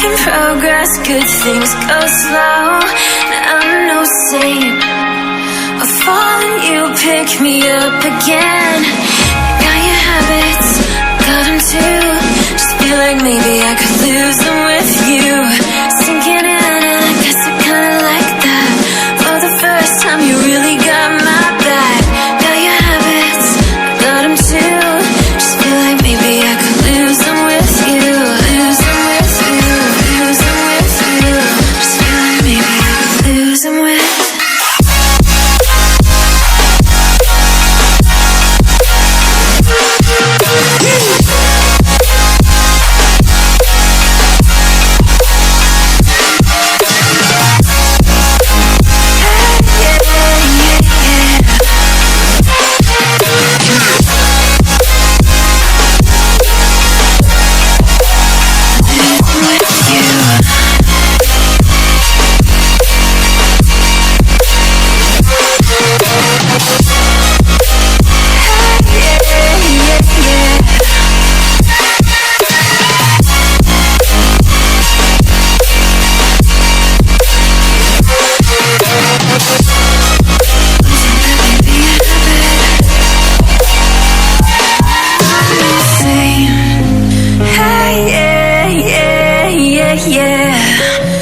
in progress, good things go slow. I'm no saint, a fall and you pick me up again. Got your habits, got them too. Just feel like maybe I could lose them with you. Sinking in and I guess I kinda like that. For the first time you really got my back. Got your habits, got them too. Just feel like maybe I could lose them with you. Lose them with you, lose them with you. Just feel like maybe I could lose them with you. Yeah.